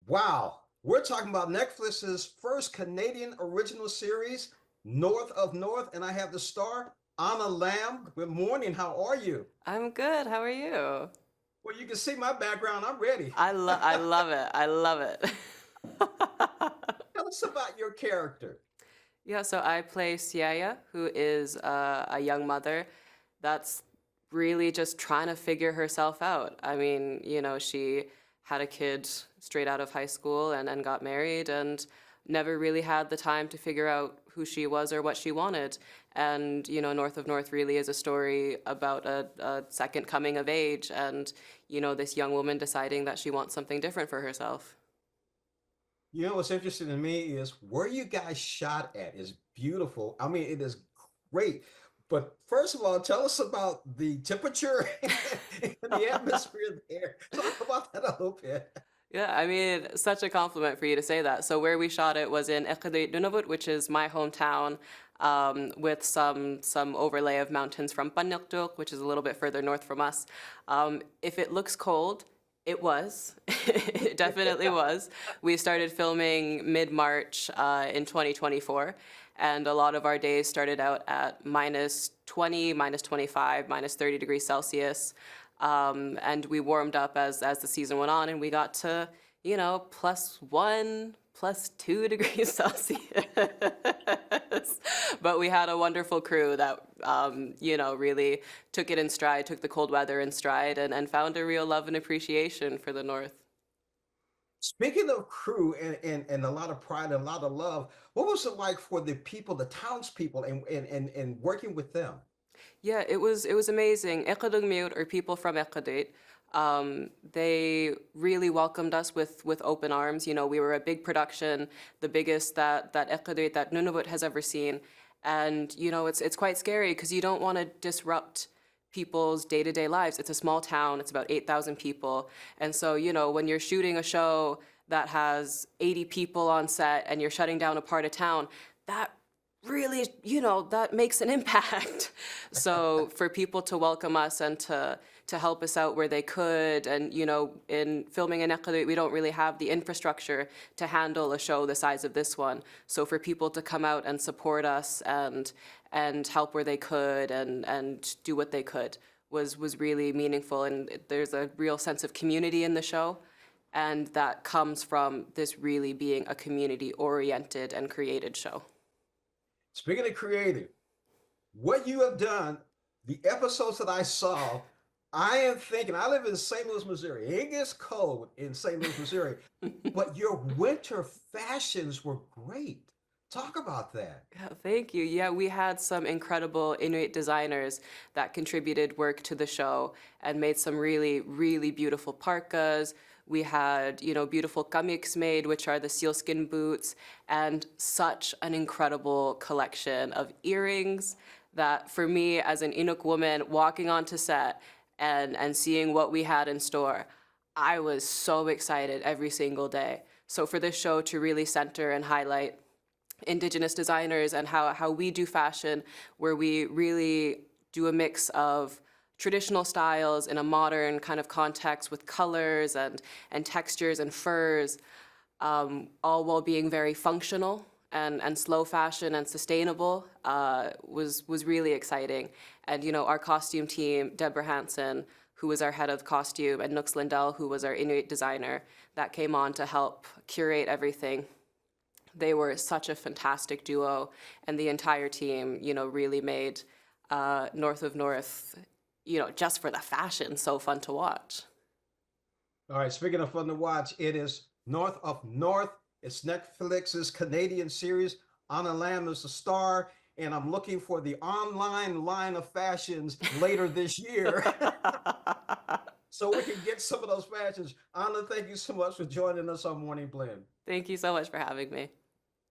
Wow, we're talking about Netflix's first Canadian original series, North of North, and I have the star, Anna Lamb. Good morning, how are you? I'm good. How are you? Well, you can see my background, I'm ready. I love it. I love it. Tell us about your character. Yeah, so I play Siaya, who is a young mother that's really just trying to figure herself out. I mean, she had a kid straight out of high school and got married and never really had the time to figure out who she was or what she wanted. And, North of North really is a story about a second coming of age and, this young woman deciding that she wants something different for herself. You know what's interesting to me is where you guys shot at is beautiful. I mean, it is great. But first of all, tell us about the temperature and the atmosphere there. Talk about that a little bit. Yeah, I mean, such a compliment for you to say that. So where we shot it was in Nunavut, which is my hometown, with some overlay of mountains from Panaktuk, which is a little bit further north from us. If it looks cold, it was. It definitely was. We started filming mid-March in 2024, and a lot of our days started out at minus 20, minus 25, minus 30 degrees Celsius. And we warmed up as the season went on, and we got to, plus 1, plus 2 degrees Celsius. But we had a wonderful crew that, really took it in stride, took the cold weather in stride, and found a real love and appreciation for the North. Speaking of crew and a lot of pride and a lot of love, what was it like for the people, the townspeople, and working with them? Yeah, it was amazing. Ekadugmiut, or people from Ekadut, they really welcomed us with open arms. We were a big production, the biggest that Ekadut, that Nunavut has ever seen. And, it's quite scary because you don't want to disrupt people's day-to-day lives. It's a small town, it's about 8,000 people. And so, when you're shooting a show that has 80 people on set and you're shutting down a part of town, that really, that makes an impact. So for people to welcome us and to help us out where they could, and in filming in Iqaluit, we don't really have the infrastructure to handle a show the size of this one. So for people to come out and support us and help where they could and do what they could was really meaningful. And there's a real sense of community in the show. And that comes from this really being a community oriented and created show. Speaking of creative, what you have done, the episodes that I saw, I am thinking, I live in St. Louis, Missouri. It gets cold in St. Louis, Missouri, but your winter fashions were great. Talk about that. Yeah, thank you. Yeah, we had some incredible Inuit designers that contributed work to the show and made some really, really beautiful parkas. We had, beautiful kamiks made, which are the sealskin boots, and such an incredible collection of earrings that for me as an Inuk woman walking onto set and seeing what we had in store, I was so excited every single day. So for this show to really center and highlight Indigenous designers and how we do fashion, where we really do a mix of traditional styles in a modern kind of context with colors and textures and furs, all while being very functional and slow fashion and sustainable, was really exciting. And our costume team, Deborah Hansen, who was our head of costume, and Nooks Lindell, who was our Inuit designer, that came on to help curate everything. They were such a fantastic duo, and the entire team, really made North of North, just for the fashion, so fun to watch. All right, speaking of fun to watch, it is North of North. It's Netflix's Canadian series. Anna Lamb is the star, and I'm looking for the online line of fashions later this year so we can get some of those fashions. Anna, thank you so much for joining us on Morning Blend. Thank you so much for having me.